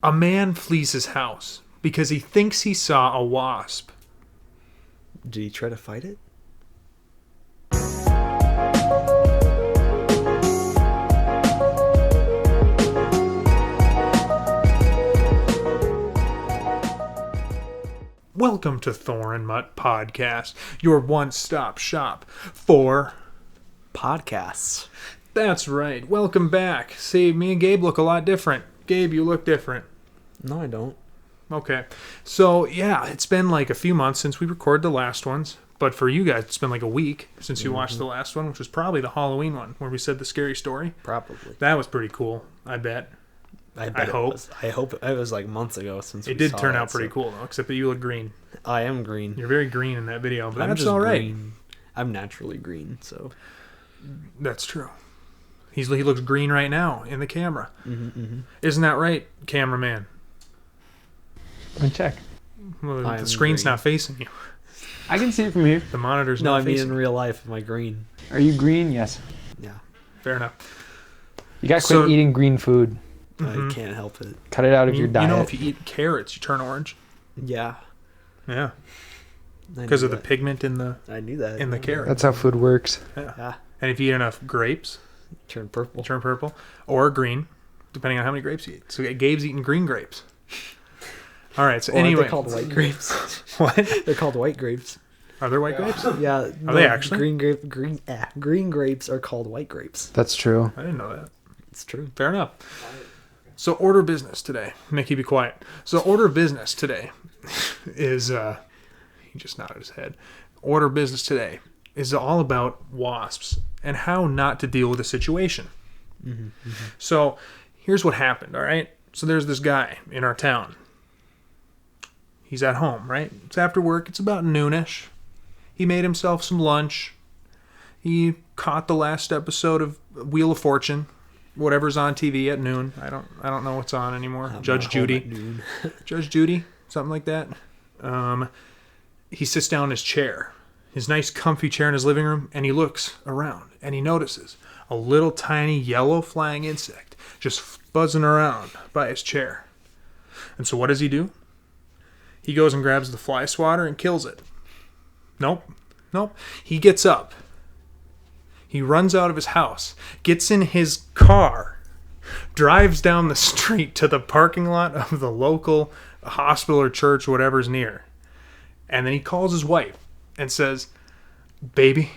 A man flees his house because he thinks he saw a wasp. Did he try to fight it? Welcome to ThorinMutt Podcast, your one-stop shop for Podcasts. That's right. Welcome back. See, me and Gabe look a lot different. Gabe, you look different. No, I don't. Okay. So, yeah, it's been like a few months since we recorded the last ones. But for you guys, it's been like a week since you watched the last one, which was probably the Halloween one, where we said the scary story. Probably. That was pretty cool, I bet. I hope. I hope it was like months ago since It did turn out pretty cool, though, except that you look green. I am green. You're very green in that video, but I'm that's just all right. green. I'm naturally green, so. That's true. He looks green right now in the camera. Isn't that right, cameraman? Let me check. Well, I the am screen's green. not facing you. I can see it from here. The monitor's No, not I mean facing in real life, am I green? Are you green? Yes. Yeah. Fair enough. You gotta So- quit eating green food. I can't help it. Cut it out of your diet. You know, if you eat carrots, you turn orange. Yeah. Yeah, I because knew of the that. pigment in the I knew that. in the carrot. That's how food works. Yeah. And if you eat enough grapes, Turn purple. you turn purple or green, depending on how many grapes you eat. So Gabe's eating green grapes. All right. So Well, aren't anyway, they called white grapes? what They're called white grapes. are there white grapes? Yeah. Are they actually? Green grapes are called white grapes. That's true. I didn't know that. It's true. Fair enough. So order of business today. Mickey, be quiet. So order of business today is, he just nodded his head. Order of business today is all about wasps and how not to deal with a situation. So here's what happened, all right? So there's this guy in our town. He's at home, right? It's after work. It's about noonish. He made himself some lunch. He caught the last episode of Wheel of Fortune. Whatever's on TV at noon. I don't know what's on anymore. I'm Judge not home at Judy. noon. Judge Judy, something like that. He sits down in his chair, his nice comfy chair in his living room, and he looks around and he notices a little tiny yellow flying insect just buzzing around by his chair. And so what does he do? He goes and grabs the fly swatter and kills it. Nope. He gets up. He runs out of his house, gets in his car, drives down the street to the parking lot of the local hospital or church, whatever's near. And then he calls his wife and says, "Baby,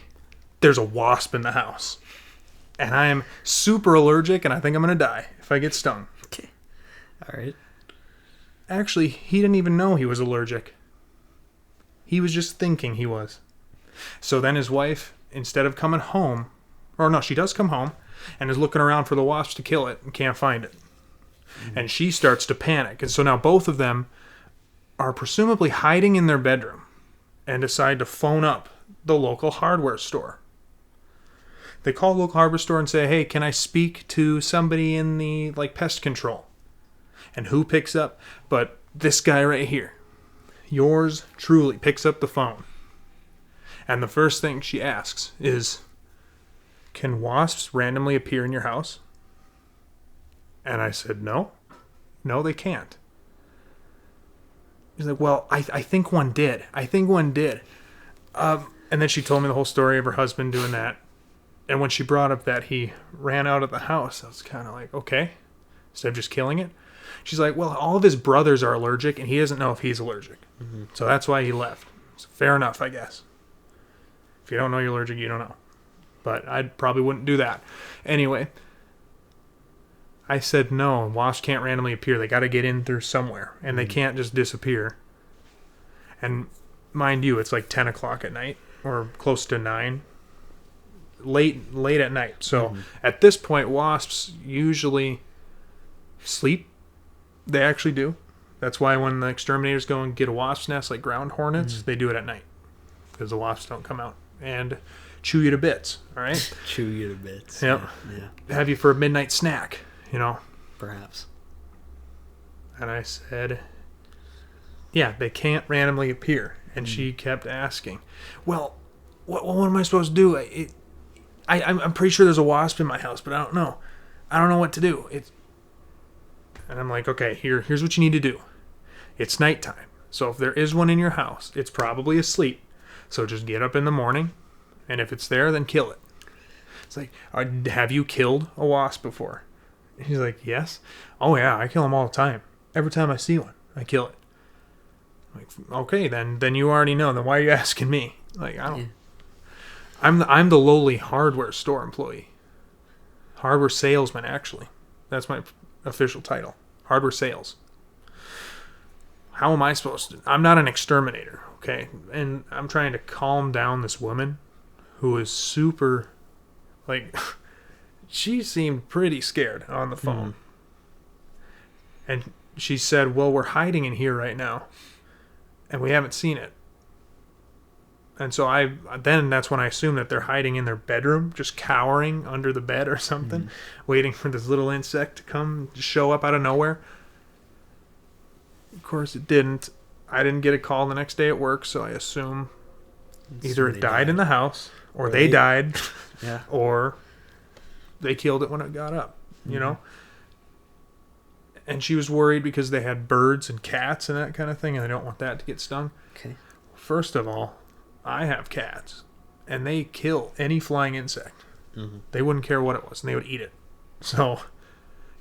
there's a wasp in the house. And I am super allergic and I think I'm going to die if I get stung." Okay. All right. Actually, he didn't even know he was allergic. He was just thinking he was. So then his wife, instead of coming home, or no, she does come home and is looking around for the wasp to kill it and can't find it. And she starts to panic. And so now both of them are presumably hiding in their bedroom and decide to phone up the local hardware store. They call the local hardware store and say, "Hey, can I speak to somebody in the pest control?" And who picks up? But this guy right here. Yours truly picks up the phone. And the first thing she asks is, "Can wasps randomly appear in your house?" And I said, No, they can't. He's like, "Well, I think one did. And then she told me the whole story of her husband doing that. And when she brought up that he ran out of the house, I was kind of like, okay, instead of just killing it. She's like, "Well, all of his brothers are allergic, and he doesn't know if he's allergic. So that's why he left." So fair enough, I guess. If you don't know you're allergic, you don't know. But I probably wouldn't do that. Anyway, I said no, wasps can't randomly appear. They got to get in through somewhere, and they can't just disappear. And mind you, it's like 10 o'clock at night, or close to 9. Late at night. So at this point, wasps usually sleep. They actually do. That's why when the exterminators go and get a wasp's nest, like ground hornets, they do it at night. Because the wasps don't come out and chew you to bits, all right? Chew you to bits. Yep. Yeah. Have you for a midnight snack, Perhaps. And I said, yeah, they can't randomly appear. And she kept asking, well, what am I supposed to do? I'm pretty sure there's a wasp in my house, but I don't know. I don't know what to do. And I'm like, okay, here's what you need to do. It's nighttime. So if there is one in your house, it's probably asleep. So just get up in the morning, and if it's there, then kill it. It's like, have you killed a wasp before? He's like, yes. Oh, yeah, I kill them all the time. Every time I see one, I kill it. I'm like, okay, then you already know. Then why are you asking me? Like, I don't... Yeah. I'm the lowly hardware store employee. Hardware salesman, actually. That's my official title. Hardware sales. How am I supposed to... I'm not an exterminator, okay? And I'm trying to calm down this woman who is super... Like, she seemed pretty scared on the phone. And she said, well, we're hiding in here right now. And we haven't seen it. And so that's when I assume that they're hiding in their bedroom, just cowering under the bed or something, waiting for this little insect to come show up out of nowhere. Of course, it didn't. I didn't get a call the next day at work, so I assume either it died in the house, or they died, Yeah. or they killed it when it got up, you know? And she was worried because they had birds and cats and that kind of thing, and they don't want that to get stung. Okay. First of all, I have cats, and they kill any flying insect. They wouldn't care what it was, and they would eat it. So,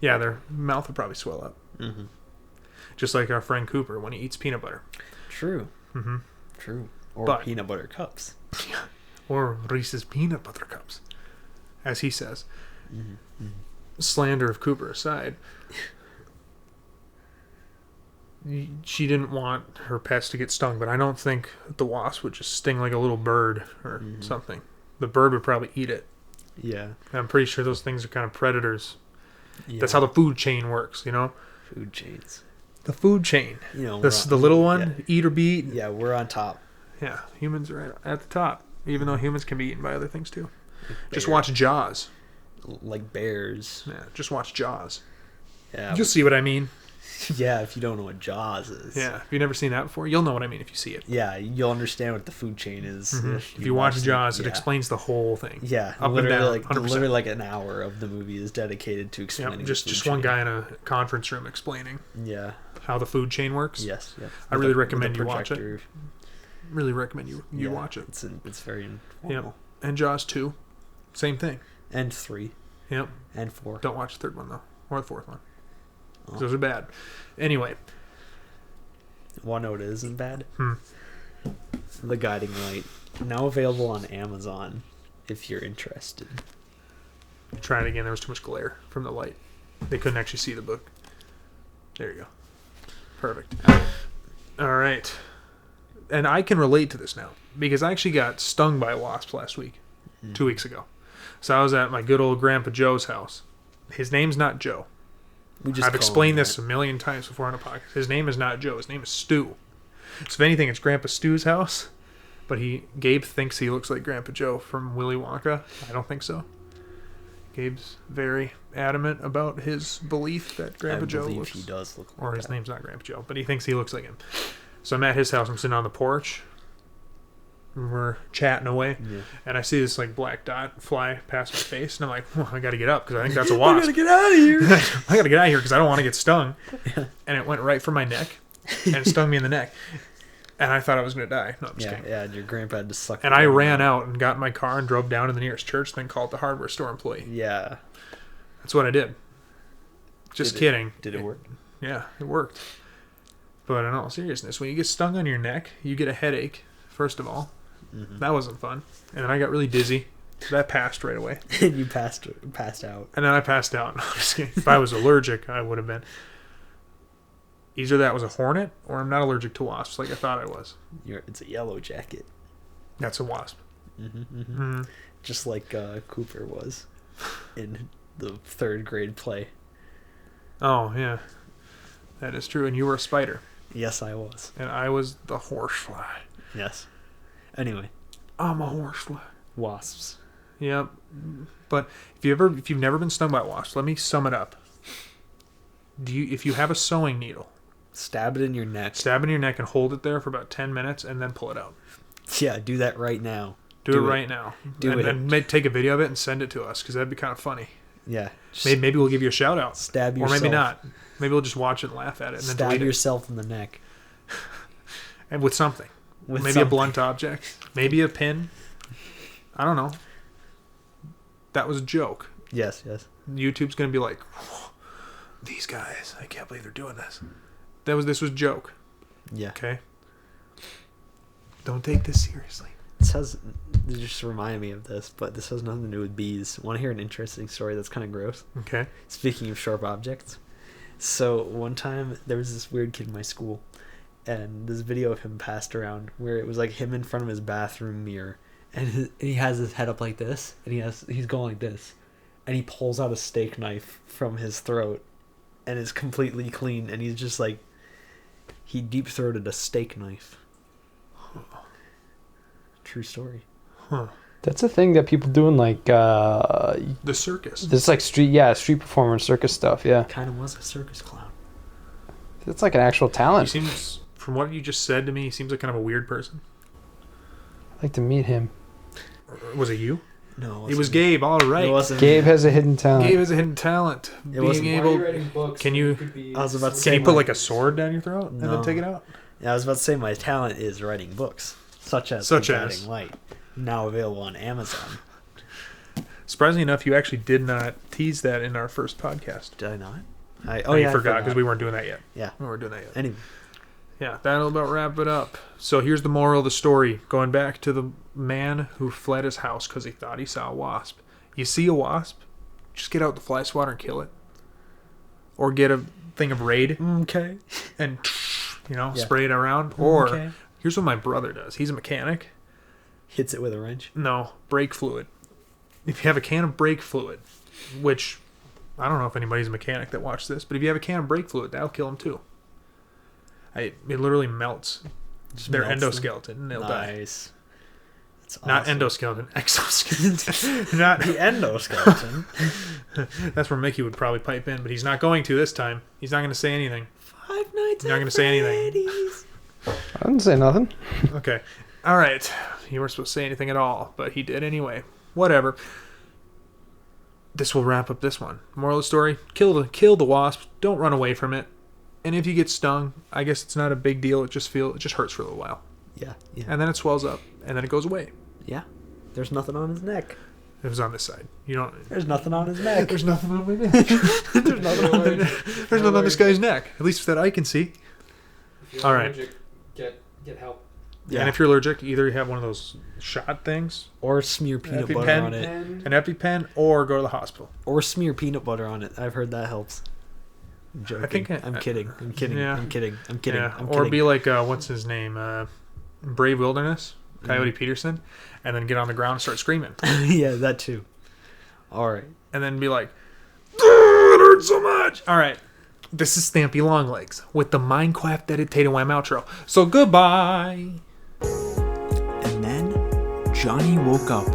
yeah, their mouth would probably swell up. Just like our friend Cooper when he eats peanut butter. True. True. Or peanut butter cups. Or Reese's peanut butter cups, as he says. Slander of Cooper aside, she didn't want her pets to get stung, but I don't think the wasp would just sting like a little bird or something. The bird would probably eat it. Yeah. I'm pretty sure those things are kind of predators. Yeah. That's how the food chain works, you know? Food chains. The food chain. You know, The little one, eat or be eaten. Yeah, we're on top. Yeah, humans are at the top, even though humans can be eaten by other things too. Just Bear. watch Jaws. Like bears. Yeah, just watch Jaws. Yeah. You'll see what I mean. Yeah, if you don't know what Jaws is. Yeah, if you've never seen that before, you'll know what I mean if you see it. Yeah, you'll understand what the food chain is. If you watch Jaws, it explains the whole thing. Yeah, up and literally, down, 100%. literally like an hour of the movie is dedicated to explaining. Yep, just one guy in a conference room explaining Yeah. how the food chain works. Yes. Yeah. I really recommend you watch it. Really recommend you watch it. It's very Yep. informal. And Jaws 2, same thing. And 3. Yep. And 4. Don't watch the third one though, or the fourth one. Those are bad. Anyway. Want to know what isn't bad? The Guiding Light. Now available on Amazon if you're interested. Try it again. There was too much glare from the light. They couldn't actually see the book. There you go. Perfect. All right. And I can relate to this now because I actually got stung by wasps last week, 2 weeks ago. So I was at my good old Grandpa Joe's house. His name's not Joe. I've explained this a million times before on a podcast. His name is not Joe. His name is Stu. So if anything, it's Grandpa Stu's house. But Gabe thinks he looks like Grandpa Joe from Willy Wonka. I don't think so. Gabe's very adamant about his belief that Grandpa Joe looks... he does look like or his that. name's not Grandpa Joe, but he thinks he looks like him. So I'm at his house. I'm sitting on the porch. We're chatting away. Yeah. And I see this like black dot fly past my face. And I'm like, I got to get up because I think that's a wasp. I gotta get out of here. I got to get out of here because I don't want to get stung. And it went right for my neck and stung me in the neck. And I thought I was going to die. No, I'm just kidding. Yeah, and your grandpa had to suck. And I ran out and got in my car and drove down to the nearest church, then called the hardware store employee. Yeah. That's what I did. Just kidding. Did it work? Yeah, it worked. But in all seriousness, when you get stung on your neck, you get a headache, first of all. That wasn't fun. And then I got really dizzy. That passed right away. And you passed out. And then I passed out. No, I'm just kidding. If I was allergic, I would have been. Either that was a hornet, or I'm not allergic to wasps like I thought I was. It's a yellow jacket. That's a wasp. Just like Cooper was in the 3rd grade play. Oh, yeah. That is true. And you were a spider. Yes, I was. And I was the horsefly. Yes. Anyway. I'm a horsefly. Wasps. Yep. But if you've never been stung by wasps, let me sum it up. If you have a sewing needle, stab it in your neck. Stab it in your neck and hold it there for about 10 minutes and then pull it out. Yeah, do that right now. Do it right now. Do it. And take a video of it and send it to us because that'd be kind of funny. Yeah. Maybe we'll give you a shout out. Stab Or yourself. maybe not. Maybe we'll just watch it and laugh at it and then Stab delete yourself in the neck. it. And with something. With Maybe something. a blunt object. Maybe a pin. I don't know. That was a joke. Yes, yes. YouTube's going to be like, these guys, I can't believe they're doing this. This was a joke. Yeah. Okay? Don't take this seriously. This just reminded me of this, but this has nothing to do with bees. Want to hear an interesting story that's kind of gross? Okay? Speaking of sharp objects. So one time there was this weird kid in my school, and this video of him passed around where it was like him in front of his bathroom mirror, and he has his head up like this, and he's going like this, and he pulls out a steak knife from his throat, and it's completely clean, and he's just like, he deep throated a steak knife. True story. Huh. That's a thing that people do in like The circus. this like street performance circus stuff. Yeah, Kind of was a circus clown. it's like an actual He talent. seems, from what you just said to me, he seems like kind of a weird person. I'd like to meet him. Was it you? No, It was Gabe, all right. It wasn't. Gabe has a hidden talent. Gabe has a hidden talent. It wasn't- Being Why are able... Can you... I was about to Can say you put my- like a sword down your throat and then No. take it out? Yeah, I was about to say my talent is writing books, such as Such The as? Guiding Light, now available on Amazon. Surprisingly enough, you actually did not tease that in our first podcast. Did I not? I forgot because we weren't doing that yet. Yeah. We weren't doing that yet. Anyway, Yeah, that'll about wrap it up. So here's the moral of the story. Going back to the man who fled his house because he thought he saw a wasp. You see a wasp, just get out the fly swatter and kill it. Or get a thing of Raid okay. and, Yeah. spray it around. Or, Okay. here's what my brother does. He's a mechanic. Hits it with a wrench. No, brake fluid. If you have a can of brake fluid, which I don't know if anybody's a mechanic that watched this, but if you have a can of brake fluid, that'll kill them too. It literally melts Just their melts them. endoskeleton and they'll die. Nice. That's Not awesome. endoskeleton, exoskeleton. Not. The endoskeleton. That's where Mickey would probably pipe in, but he's not going to this time. He's not going to say anything. 5 Nights You're not at gonna say anything. Freddy's. I didn't say nothing. Okay. All right. You weren't supposed to say anything at all, but he did anyway. Whatever. This will wrap up this one. Moral of the story: kill the wasp. Don't run away from it. And if you get stung, I guess it's not a big deal. It just hurts for a little while, Yeah, yeah, and then it swells up, and then it goes away. yeah. There's nothing on his neck. It was on this side. You don't. There's nothing on his neck. There's nothing on my neck. There's nothing on the neck. There's nothing on this guy's neck. At least that I can see. All right. Get help. Yeah. And if you're allergic, either you have one of those shot things, Or smear peanut butter EpiPen. on it. an EpiPen, or go to the hospital. Or smear peanut butter on it. I've heard that helps. I'm joking. I think I'm kidding. I'm kidding. yeah. I'm kidding. I'm kidding. Yeah. I'm Or kidding. be like, what's his name? Brave Wilderness, Coyote Peterson, and then get on the ground and start screaming. Yeah, that too. All right. And then be like, "Oh, it hurts so much." All right. This is Stampy Longlegs with the Minecraft dedicated Wham outro. So goodbye. And then Johnny woke up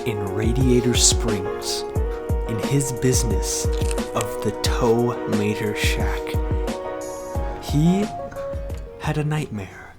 in Radiator Springs in his business of the Tow Mater Shack. He had a nightmare.